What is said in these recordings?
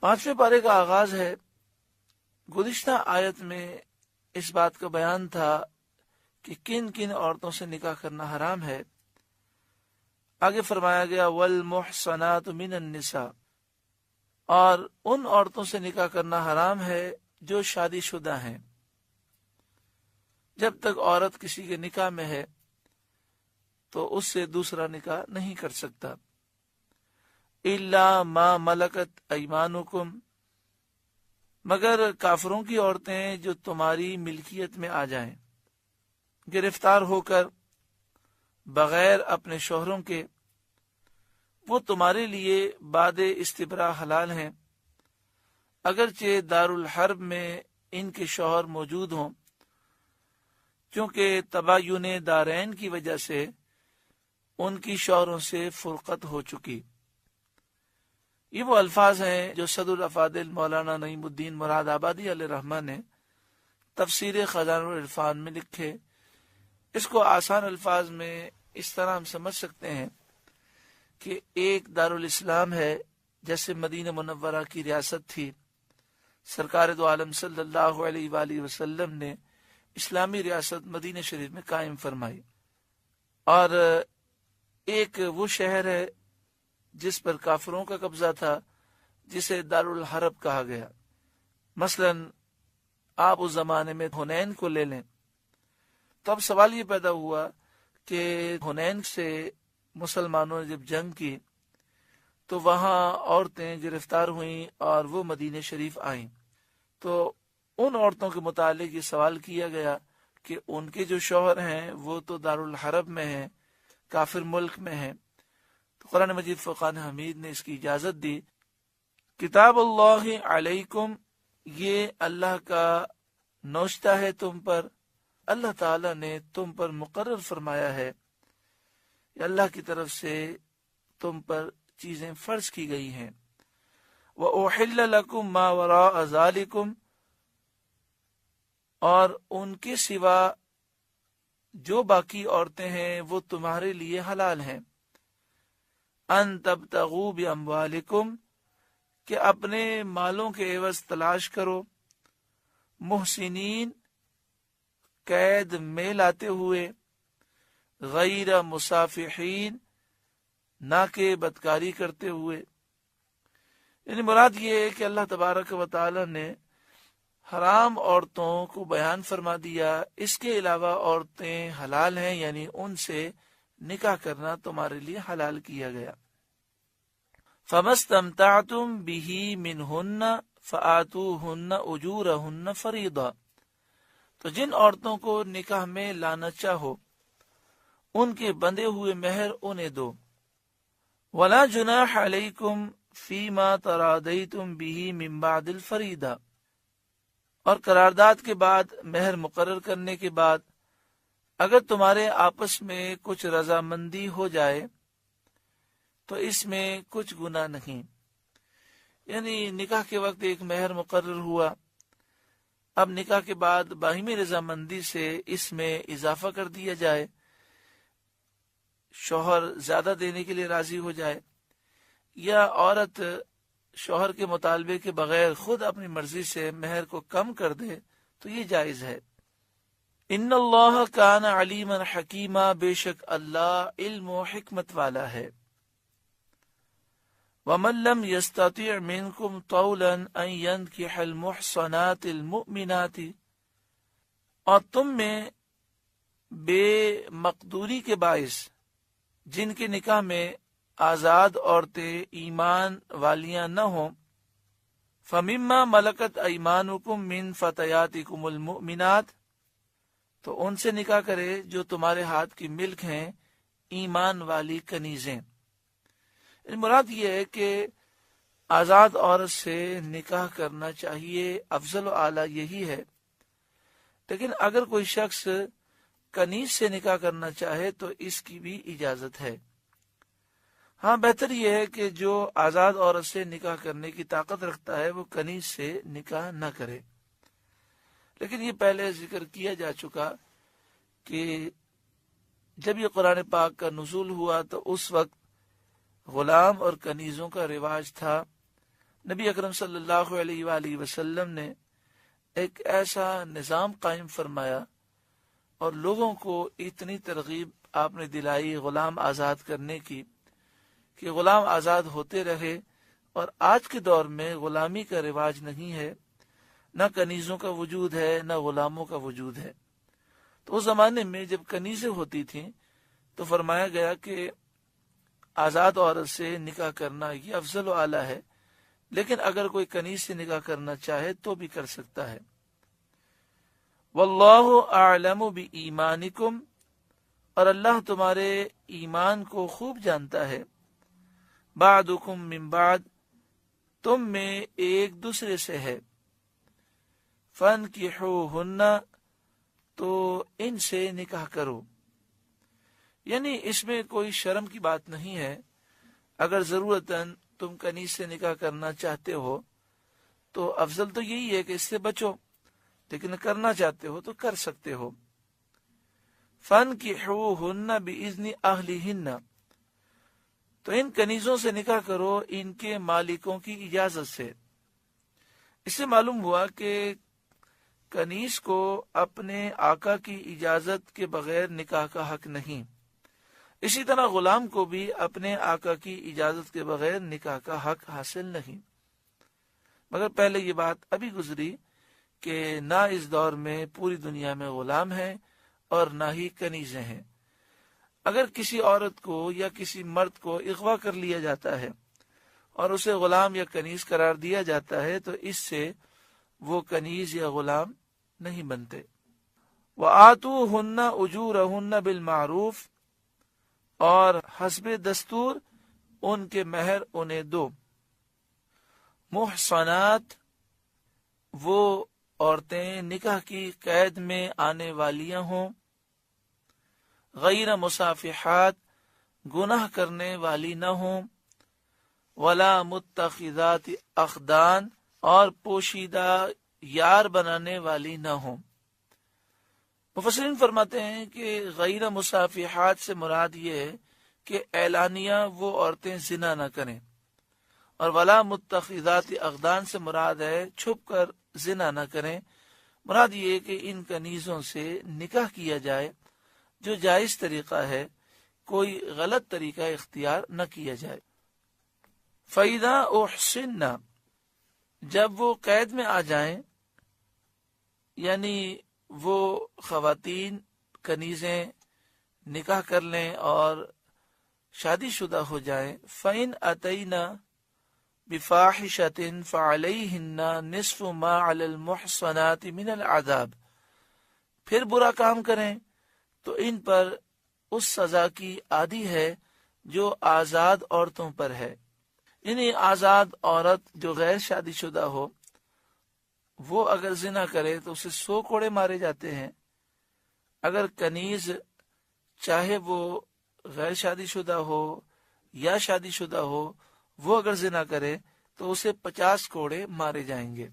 5वें पारे का आगाज है। गुज़िश्ता आयत में इस बात का बयान था कि किन किन औरतों से निकाह करना हराम है। आगे फरमाया गया वल मुहसनातु मिनन निसा, और उन औरतों से निकाह करना हराम है जो शादीशुदा हैं। जब तक औरत किसी के निकाह में है तो उससे दूसरा निकाह नहीं कर सकता। इल्ला मा मलकत ऐमानुकुम, मगर काफरों की औरतें जो तुम्हारी मिल्कियत में आ जाएं, गिरफ्तार होकर बगैर अपने शोहरों के, वो तुम्हारे लिए बाद इस्तिबरा हलाल हैं, अगरचे दारुल हर्ब में इनके शौहर मौजूद हों, क्योंकि तबायुन दारैन की वजह से उनकी शौहरों से फुरकत हो चुकी। ये वो अल्फाज हैं जो सदरुल अफादिल मौलाना नईमुद्दीन मुराद आबादी अलैहि रहमा ने तफसीर खजानुल इरफान में लिखे। इसको आसान अल्फाज में इस तरह हम समझ सकते हैं कि एक दारुल इस्लाम है, जैसे मदीना मुनव्वरा की रियासत थी। सरकार दो आलम सल्लल्लाहु अलैहि वसल्लम ने इस्लामी रियासत मदीना शरीफ में कायम फरमाई। और एक वो शहर है जिस पर काफिरों का कब्जा था, जिसे दारुल हरब कहा गया। मसलन आप उस जमाने में हुनैन को ले लें, तो अब सवाल ये पैदा हुआ कि हुनैन से मुसलमानों ने जब जंग की तो वहां औरतें गिरफ्तार हुईं और वो मदीने शरीफ आईं। तो उन औरतों के मुतालिक ये सवाल किया गया कि उनके जो शौहर हैं वो तो दारुल हरब में हैं, काफिर मुल्क में हैं। तो कुरान मजीद फुरकान हमीद ने इसकी इजाजत दी। किताब अल्लाह अलैकुम, ये अल्लाह का नोश्ता है तुम पर, अल्लाह ताला ने तुम पर मुकर्रर फरमाया है, अल्लाह की तरफ से तुम पर चीजें फर्ज की गई हैं। व उहिल्ल लकुम मा वराअ ज़ालिकुम, और उनके सिवा जो बाकी औरतें हैं वो तुम्हारे लिए हलाल हैं। अन तबतगू बिअम्वालिकुम, कि अपने मालों के एवज तलाश करो, मुहसिनीन, कैद में लाते हुए, गैर मुसाफिहीन, ना के बदकारी करते हुए। यानी मुराद ये है कि अल्लाह तबारक व तआला ने हराम औरतों को बयान फरमा दिया, इसके अलावा औरतें हलाल हैं, यानी उनसे निकाह करना तुम्हारे लिए हलाल किया गया। फमस्तमताअतुम बिही मिनहुन्ना फआतूहुन्ना उजूरहुन्ना फरीदा, तो जिन औरतों को निकाह में लाना चाहो उनके बंधे हुए मेहर उन्हें दो। वला जुनाह अलैकुम फीमा तरादईतुम बिही मिन बादिल फरीदा, और करारदाद के बाद, मेहर मुकर्रर करने के बाद अगर तुम्हारे आपस में कुछ रजामंदी हो जाए तो इसमें कुछ गुनाह नहीं। यानी निकाह के वक्त एक मेहर मुकर्रर हुआ, अब निकाह के बाद बाहिमी रजामंदी से इसमें इजाफा कर दिया जाए, शौहर ज्यादा देने के लिए राजी हो जाए, या औरत शौहर के मुतालबे के बगैर खुद अपनी मर्जी से मेहर को कम कर दे, तो ये जायज है। इन्नल्लाह काना अलीमन हकीमा, बेशक अल्लाह इल्म व हिकमत वाला है। वमन लम यस्तति' मिनकुम तौलन अन यनकिहल मुहसनातिल मुमिनाति, और तुम में बेमकदूरी के बाइस जिनके निकाह में आजाद औरतें ईमान वालियां न हों, फमिम्मा मलकत ऐमानुकुम मिन फतयातिकुमुल मुमिनात, तो उनसे निकाह करे जो तुम्हारे हाथ की मिल्क हैं, ईमान वाली कनीजें। मुराद ये है कि आजाद औरत से निकाह करना चाहिए, अफजल आला यही है। लेकिन अगर कोई शख्स कनीज से निकाह करना चाहे तो इसकी भी इजाजत है। हाँ, बेहतर यह है कि जो आजाद औरत से निकाह करने की ताकत रखता है वो कनीज से निकाह न करे। लेकिन ये पहले जिक्र किया जा चुका कि जब ये कुरान पाक का नुज़ूल हुआ तो उस वक्त गुलाम और कनीजों का रिवाज था, نبی اکرم صلی اللہ علیہ وآلہ وسلم نے ایک ایسا نظام قائم فرمایا اور لوگوں کو اتنی ترغیب آپ نے دلائی غلام آزاد کرنے کی کہ غلام آزاد ہوتے رہے، اور آج کے دور میں غلامی کا رواج نہیں ہے، نہ کنیزوں کا وجود ہے نہ غلاموں کا وجود ہے۔ تو اس زمانے میں جب کنیزیں ہوتی تھیں تو فرمایا گیا کہ آزاد عورت سے نکاح کرنا یہ افضل و اعلیٰ ہے، لیکن اگر کوئی کنیز سے نکاح کرنا چاہے تو بھی کر سکتا ہے۔ واللہ اعلم بایمانکم، اور اللہ تمہارے ایمان کو خوب جانتا ہے، بعدکم من بعد، تم میں ایک دوسرے سے ہے، فانکحوہن، تو ان سے نکاح کرو، یعنی اس میں کوئی شرم کی بات نہیں ہے۔ اگر ضرورتاً تم کنیز سے نکاح کرنا چاہتے ہو تو افضل تو یہی ہے کہ اس سے بچو، لیکن کرنا چاہتے ہو تو کر سکتے ہو۔ فانکحوہن بإذن اہلہن، تو ان کنیزوں سے نکاح کرو ان کے مالکوں کی اجازت سے۔ اس سے معلوم ہوا کہ کنیز کو اپنے آقا کی اجازت کے بغیر نکاح کا حق نہیں، اسی طرح غلام کو بھی اپنے آقا کی اجازت کے بغیر نکاح کا حق حاصل نہیں۔ مگر پہلے یہ بات ابھی گزری کہ نہ اس دور میں پوری دنیا میں غلام ہیں اور نہ ہی کنیزیں ہیں۔ اگر کسی عورت کو یا کسی مرد کو اغوا کر لیا جاتا ہے اور اسے غلام یا کنیز قرار دیا جاتا ہے تو اس سے وہ کنیز یا غلام نہیں بنتے۔ وآتوہن اجورہن بالمعروف، اور حسب دستور ان کے مہر انہیں دو۔ محصنات، وہ عورتیں نکاح کی قید میں آنے والیاں ہوں، غیر مصافحات، گناہ کرنے والی نہ ہوں، ولا متخذات اخدان، اور پوشیدہ یار بنانے والی نہ ہوں۔ مفسرین فرماتے ہیں کہ غیر مصافحات سے مراد یہ ہے کہ اعلانیہ وہ عورتیں زنا نہ کریں، اور ولا متخذات اخدان سے مراد ہے چھپ کر زنا نہ کریں۔ مراد یہ کہ ان کنیزوں سے نکاح کیا جائے جو جائز طریقہ ہے، کوئی غلط طریقہ اختیار نہ کیا جائے۔ فَإِذَا أُحْصِنَّ، جب وہ قید میں آ جائیں، یعنی وہ خواتین کنیزیں نکاح کر لیں اور شادی شدہ ہو جائیں، فَإِنْ أَتَيْنَ بِفَاحِشَةٍ فَعَلَيْهِنَّ نِصْفُ مَا عَلَى الْمُحْصَنَاتِ مِنَ الْعَذَابِ، پھر برا کام کریں تو ان پر اس سزا کی آدھی ہے جو آزاد عورتوں پر ہے۔ یعنی آزاد عورت جو غیر شادی شدہ ہو، وہ اگر زنا کرے تو اسے 100 کوڑے مارے جاتے ہیں۔ اگر کنیز چاہے وہ غیر شادی شدہ ہو یا شادی شدہ ہو، وہ اگر زنا کرے تو اسے 50 کوڑے مارے جائیں گے۔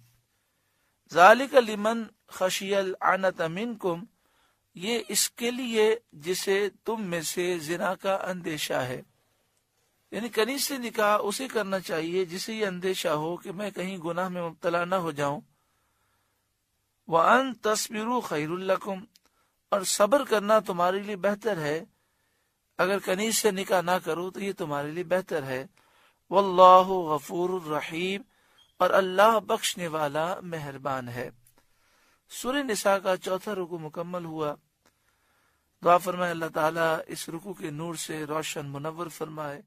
ذالک لمن خشی العنت منکم، یہ اس کے لیے جسے تم میں سے زنا کا اندیشہ ہے۔ یعنی کنیز سے نکاح اسے کرنا چاہیے جسے یہ اندیشہ ہو کہ میں کہیں گناہ میں مبتلا نہ ہو جاؤں۔ وَأَن تَصْبِرُوا خَيْرٌ لَكُمْ، اور صبر کرنا تمہارے لیے بہتر ہے۔ اگر کنیز سے نکاح نہ کرو تو یہ تمہارے لیے بہتر ہے۔ واللہ غفور الرحیم، اور اللہ بخشنے والا مہربان ہے۔ سورہ نساء کا 4 رکوع مکمل ہوا۔ دعا فرمائے اللہ تعالیٰ اس رکوع کے نور سے روشن منور فرمائے۔